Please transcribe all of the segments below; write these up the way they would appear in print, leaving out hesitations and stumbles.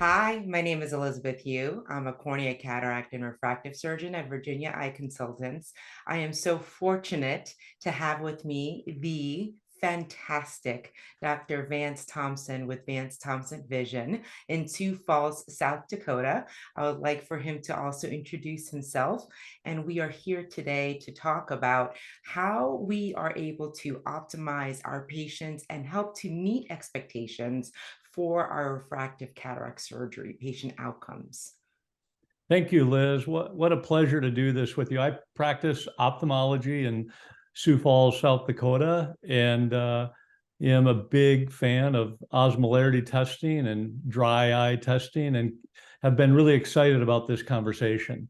Hi, my name is Elizabeth Yeu. I'm a cornea, cataract, and refractive surgeon at Virginia Eye Consultants. I am so fortunate to have with me the fantastic Dr. Vance Thompson with Vance Thompson Vision in Sioux Falls, South Dakota. I would like for him to also introduce himself. And we are here today to talk about how we are able to optimize our patients and help to meet expectations for our refractive cataract surgery patient outcomes. Thank you, Liz. What a pleasure to do this with you. I practice ophthalmology in Sioux Falls, South Dakota, and am a big fan of osmolarity testing and dry eye testing, and have been really excited about this conversation.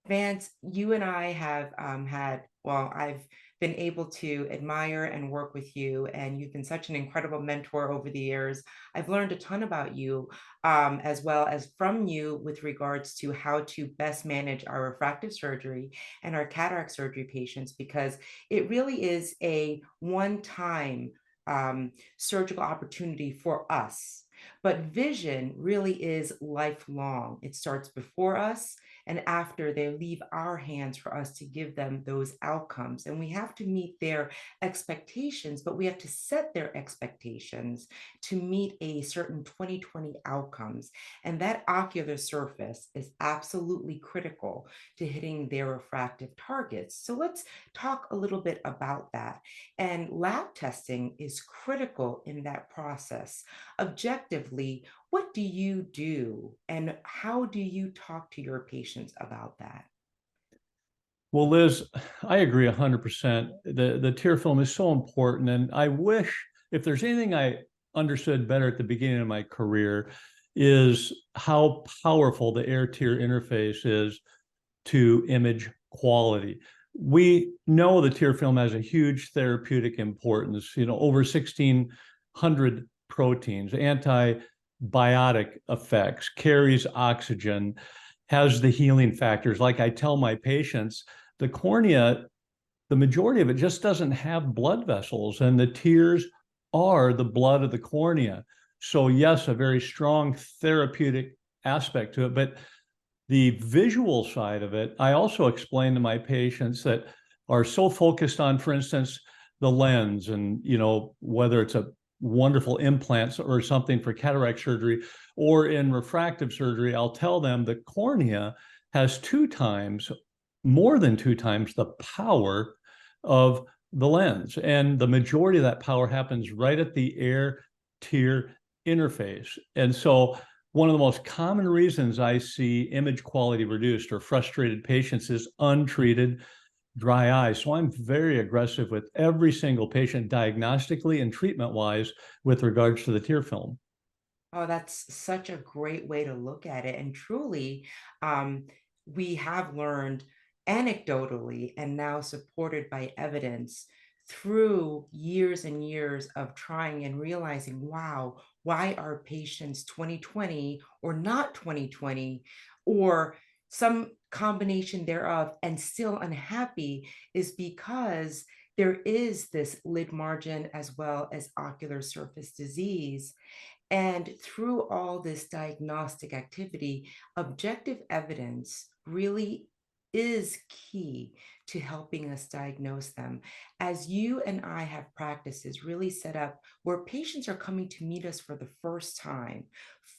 Vance, you and I have I've been able to admire and work with you, and you've been such an incredible mentor over the years. I've learned a ton about you, as well as from you with regards to how to best manage our refractive surgery and our cataract surgery patients, because it really is a one-time surgical opportunity for us. But vision really is lifelong. It starts before us and after they leave our hands for us to give them those outcomes. And we have to meet their expectations, but we have to set their expectations to meet a certain 2020 outcomes. And that ocular surface is absolutely critical to hitting their refractive targets. So let's talk a little bit about that. And lab testing is critical in that process. Objectively, what do you do and how do you talk to your patients about that? Well, Liz, I agree 100%. The tear film is so important, and I wish if there's anything I understood better at the beginning of my career is how powerful the air-tear interface is to image quality. We know the tear film has a huge therapeutic importance, over 1,600 proteins, antibiotic effects, carries oxygen, has the healing factors. Like I tell my patients, the cornea, the majority of it just doesn't have blood vessels, and the tears are the blood of the cornea. So, yes, a very strong therapeutic aspect to it. But the visual side of it, I also explain to my patients that are so focused on, for instance, the lens and, whether it's a wonderful implants or something for cataract surgery or in refractive surgery, I'll tell them the cornea has more than two times the power of the lens. And the majority of that power happens right at the air tear interface. And so one of the most common reasons I see image quality reduced or frustrated patients is untreated dry eye. So I'm very aggressive with every single patient diagnostically and treatment wise with regards to the tear film. Oh, that's such a great way to look at it. And truly, um, we have learned anecdotally and now supported by evidence through years and years of trying and realizing, wow, why are patients 2020 or not 2020 or some combination thereof and still unhappy is because there is this lid margin as well as ocular surface disease. And through all this diagnostic activity, objective evidence really is key to helping us diagnose them. As you and I have practices really set up where patients are coming to meet us for the first time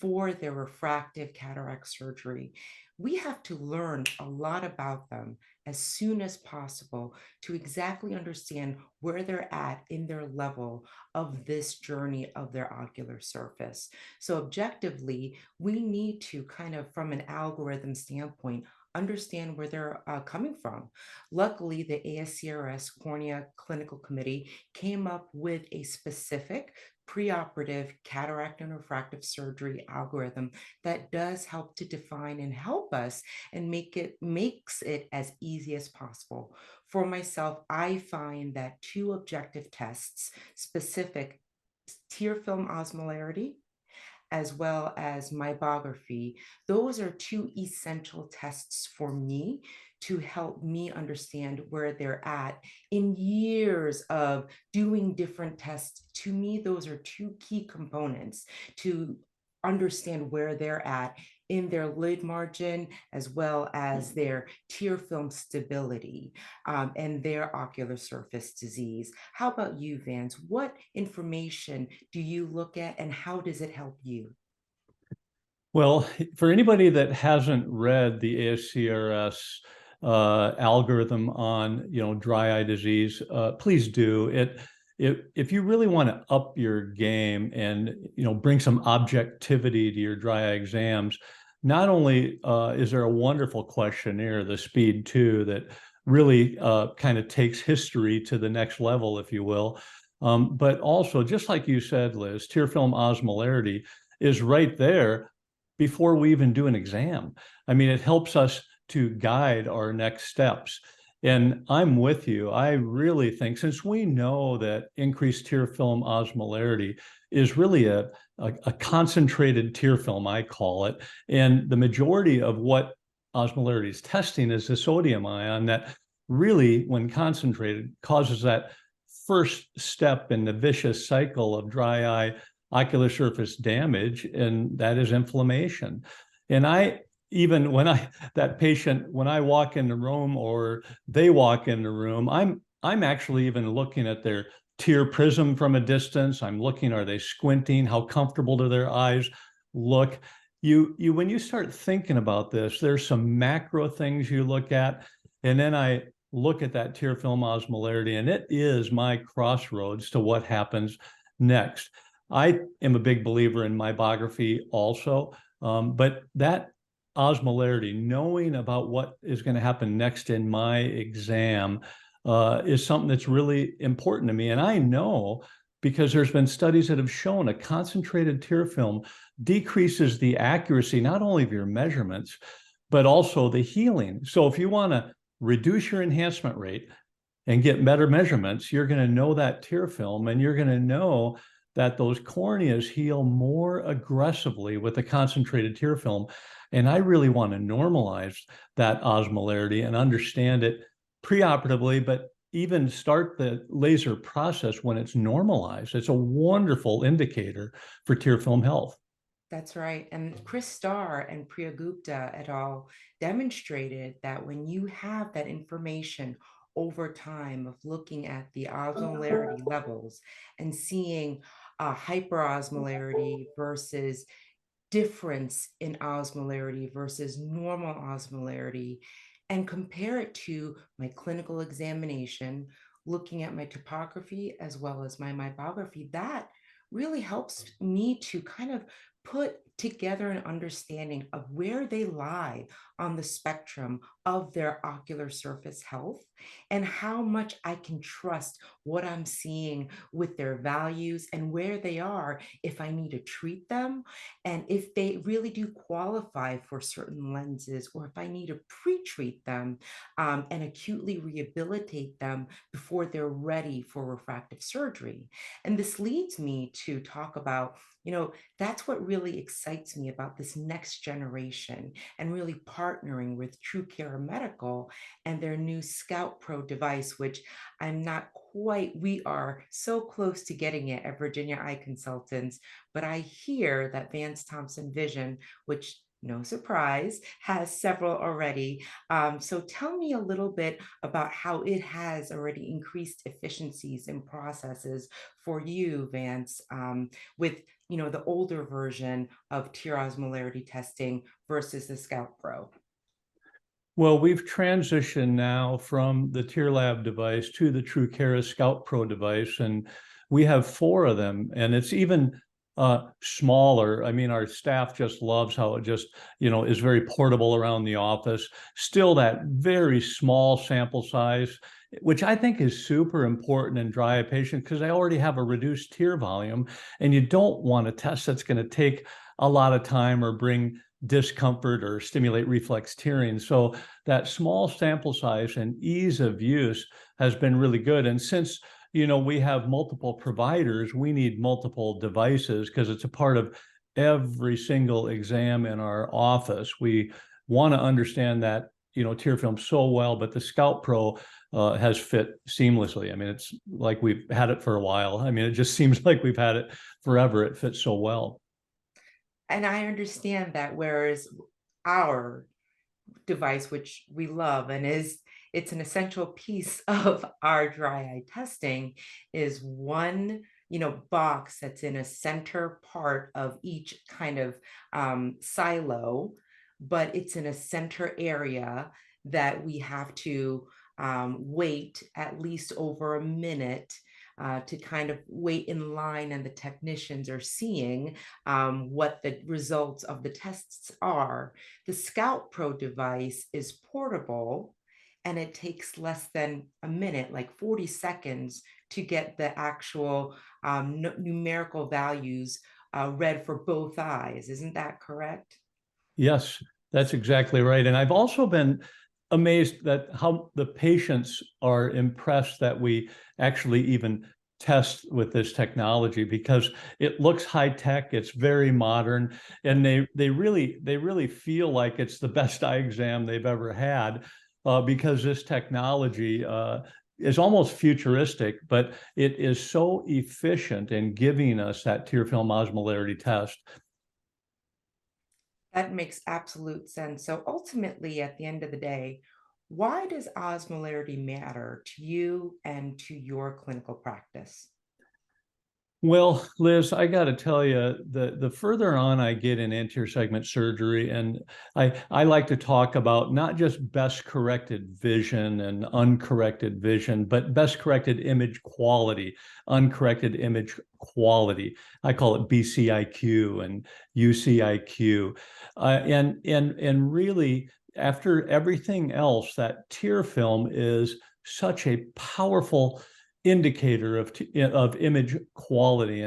for their refractive cataract surgery, we have to learn a lot about them as soon as possible to exactly understand where they're at in their level of this journey of their ocular surface. So objectively, we need to kind of, from an algorithm standpoint, understand where they're coming from. Luckily, the ASCRS Cornea Clinical Committee came up with a specific preoperative cataract and refractive surgery algorithm that does help to define and help us and makes it as easy as possible. For myself, I find that two objective tests, specific tear film osmolarity as well as mybography, those are two essential tests for me to help me understand where they're at in years of doing different tests. To me, those are two key components to understand where they're at in their lid margin, as well as their tear film stability, and their ocular surface disease. How about you, Vance? What information do you look at, and how does it help you? Well, for anybody that hasn't read the ASCRS algorithm on, dry eye disease, please do. If you really want to up your game and, bring some objectivity to your dry eye exams, not only is there a wonderful questionnaire, the Speed 2, that really kind of takes history to the next level, if you will, but also, just like you said, Liz, tear film osmolarity is right there before we even do an exam. I mean, it helps us to guide our next steps. And I'm with you. I really think, since we know that increased tear film osmolarity is really a concentrated tear film, I call it, and the majority of what osmolarity is testing is the sodium ion that really, when concentrated, causes that first step in the vicious cycle of dry eye ocular surface damage, and that is inflammation. And I even when I that patient, when I walk in the room or they walk in the room, I'm actually even looking at their tear prism from a distance. I'm looking, are they squinting? How comfortable do their eyes look? You when you start thinking about this, there's some macro things you look at, and then I look at that tear film osmolarity, and it is my crossroads to what happens next. I am a big believer in mybography also, but that osmolarity, knowing about what is going to happen next in my exam, is something that's really important to me. And I know, because there's been studies that have shown a concentrated tear film decreases the accuracy not only of your measurements, but also the healing. So if you want to reduce your enhancement rate and get better measurements, you're going to know that tear film, and you're going to know that those corneas heal more aggressively with a concentrated tear film. And I really want to normalize that osmolarity and understand it preoperatively, but even start the laser process when it's normalized. It's a wonderful indicator for tear film health. That's right. And Chris Starr and Priya Gupta et al. Demonstrated that when you have that information over time of looking at the osmolarity levels and seeing hyperosmolarity versus difference in osmolarity versus normal osmolarity, and compare it to my clinical examination, looking at my topography as well as my mybography, that really helps me to kind of put together an understanding of where they lie on the spectrum of their ocular surface health, and how much I can trust what I'm seeing with their values and where they are, if I need to treat them, and if they really do qualify for certain lenses, or if I need to pre-treat them, and acutely rehabilitate them before they're ready for refractive surgery. And this leads me to talk about, that's what really excites me about this next generation, and really partnering with True Care Medical and their new Scout Pro device, which we are so close to getting it at Virginia Eye Consultants, but I hear that Vance Thompson Vision, which, no surprise, has several already. So tell me a little bit about how it has already increased efficiencies and processes for you, Vance, with the older version of tear osmolarity testing versus the Scout Pro. Well, we've transitioned now from the TearLab device to the TrueCare Scout Pro device, and we have four of them, and it's even smaller. I mean, our staff just loves how it just, is very portable around the office. Still that very small sample size, which I think is super important in dry eye patients, because they already have a reduced tear volume, and you don't want a test that's going to take a lot of time or bring discomfort or stimulate reflex tearing. So that small sample size and ease of use has been really good. And since we have multiple providers, we need multiple devices, because it's a part of every single exam in our office. We want to understand that tear film so well, but the Scout Pro has fit seamlessly. I mean, it's like we've had it for a while. I mean, it just seems like we've had it forever. It fits so well. And I understand that, whereas our device, which we love and it's an essential piece of our dry eye testing, is one, box that's in a center part of each kind of silo, but it's in a center area that we have to wait at least over a minute to kind of wait in line, and the technicians are seeing what the results of the tests are. The Scout Pro device is portable, and it takes less than a minute, like 40 seconds, to get the actual numerical values read for both eyes. Isn't that correct? Yes, that's exactly right. And I've also been amazed that how the patients are impressed that we actually even test with this technology, because it looks high tech, it's very modern, and they really feel like it's the best eye exam they've ever had, because this technology is almost futuristic, but it is so efficient in giving us that tear film osmolarity test. That makes absolute sense. So ultimately, at the end of the day, why does osmolarity matter to you and to your clinical practice? Well, Liz, I got to tell you, the further on I get in anterior segment surgery, and I like to talk about not just best corrected vision and uncorrected vision, but best corrected image quality, uncorrected image quality. I call it BCIQ and UCIQ, and really, after everything else, that tear film is such a powerful indicator of image quality.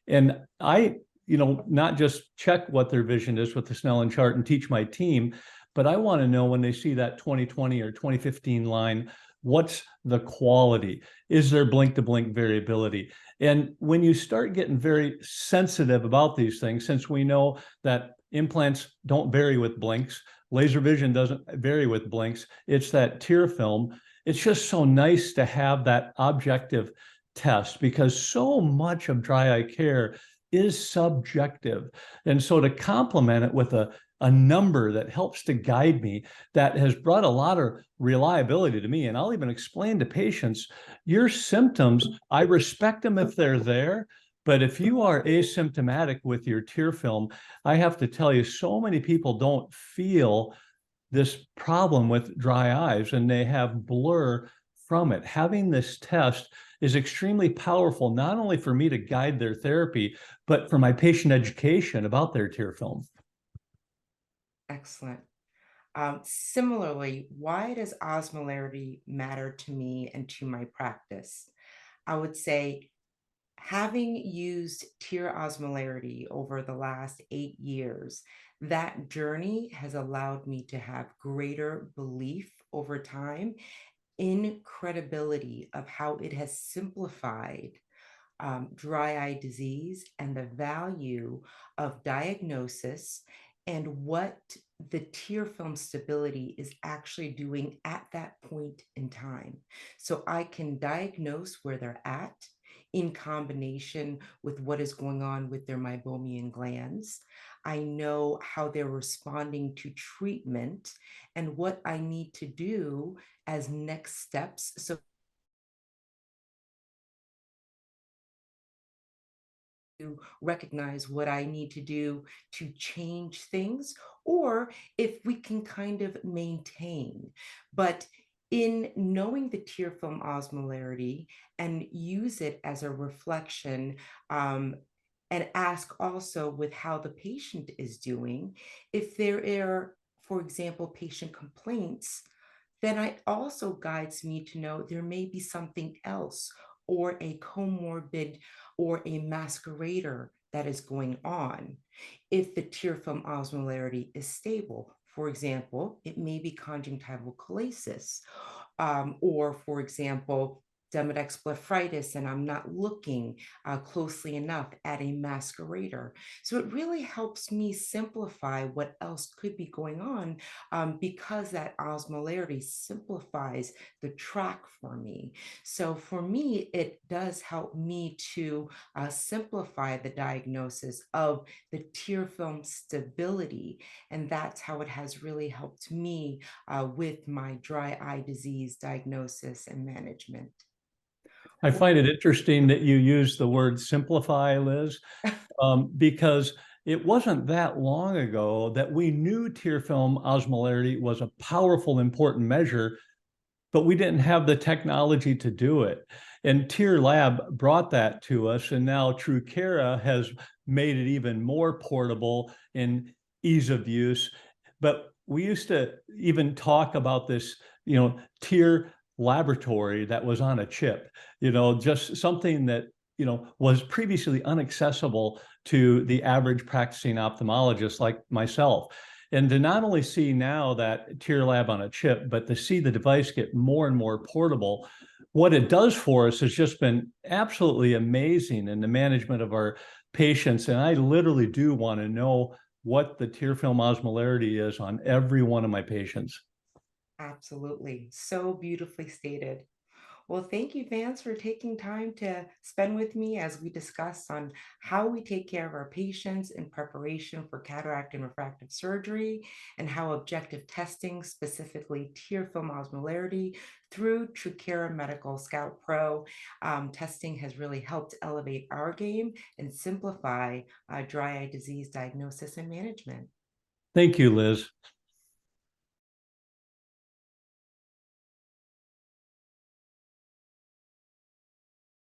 And I, not just check what their vision is with the Snellen chart and teach my team, but I want to know when they see that 2020 or 2015 line, what's the quality? Is there blink to blink variability? And when you start getting very sensitive about these things, since we know that implants don't vary with blinks, laser vision doesn't vary with blinks, it's that tear film. It's just so nice to have that objective test, because so much of dry eye care is subjective. And so to complement it with a number that helps to guide me, that has brought a lot of reliability to me. And I'll even explain to patients, your symptoms, I respect them if they're there, but if you are asymptomatic with your tear film, I have to tell you, so many people don't feel this problem with dry eyes, and they have blur from it. Having this test is extremely powerful, not only for me to guide their therapy, but for my patient education about their tear film. Excellent. Similarly, why does osmolarity matter to me and to my practice? I would say, having used tear osmolarity over the last 8 years, that journey has allowed me to have greater belief over time in credibility of how it has simplified dry eye disease and the value of diagnosis, and what the tear film stability is actually doing at that point in time. So I can diagnose where they're at in combination with what is going on with their meibomian glands. I know how they're responding to treatment and what I need to do as next steps. So to recognize what I need to do to change things, or if we can kind of maintain. But in knowing the tear film osmolarity and use it as a reflection, and ask also with how the patient is doing, if there are, for example, patient complaints, then it also guides me to know there may be something else, or a comorbid or a masquerader that is going on. If the tear film osmolarity is stable, for example, it may be conjunctival chalasis, or for example, Demodex blepharitis and I'm not looking closely enough at a masquerader. So it really helps me simplify what else could be going on, because that osmolarity simplifies the track for me. So for me, it does help me to simplify the diagnosis of the tear film stability. And that's how it has really helped me with my dry eye disease diagnosis and management. I find it interesting that you use the word simplify, Liz, because it wasn't that long ago that we knew tear film osmolarity was a powerful, important measure, but we didn't have the technology to do it. And Tier Lab brought that to us, and now TrueCara has made it even more portable and ease of use. But we used to even talk about this, Tier laboratory that was on a chip, just something that, was previously inaccessible to the average practicing ophthalmologist like myself. And to not only see now that Tier Lab on a chip, but to see the device get more and more portable, what it does for us has just been absolutely amazing in the management of our patients. And I literally do want to know what the tear film osmolarity is on every one of my patients. Absolutely. So beautifully stated. Well, thank you, Vance, for taking time to spend with me as we discuss on how we take care of our patients in preparation for cataract and refractive surgery, and how objective testing, specifically tear film osmolarity through TrueCara Medical Scout Pro testing, has really helped elevate our game and simplify dry eye disease diagnosis and management. Thank you, Liz.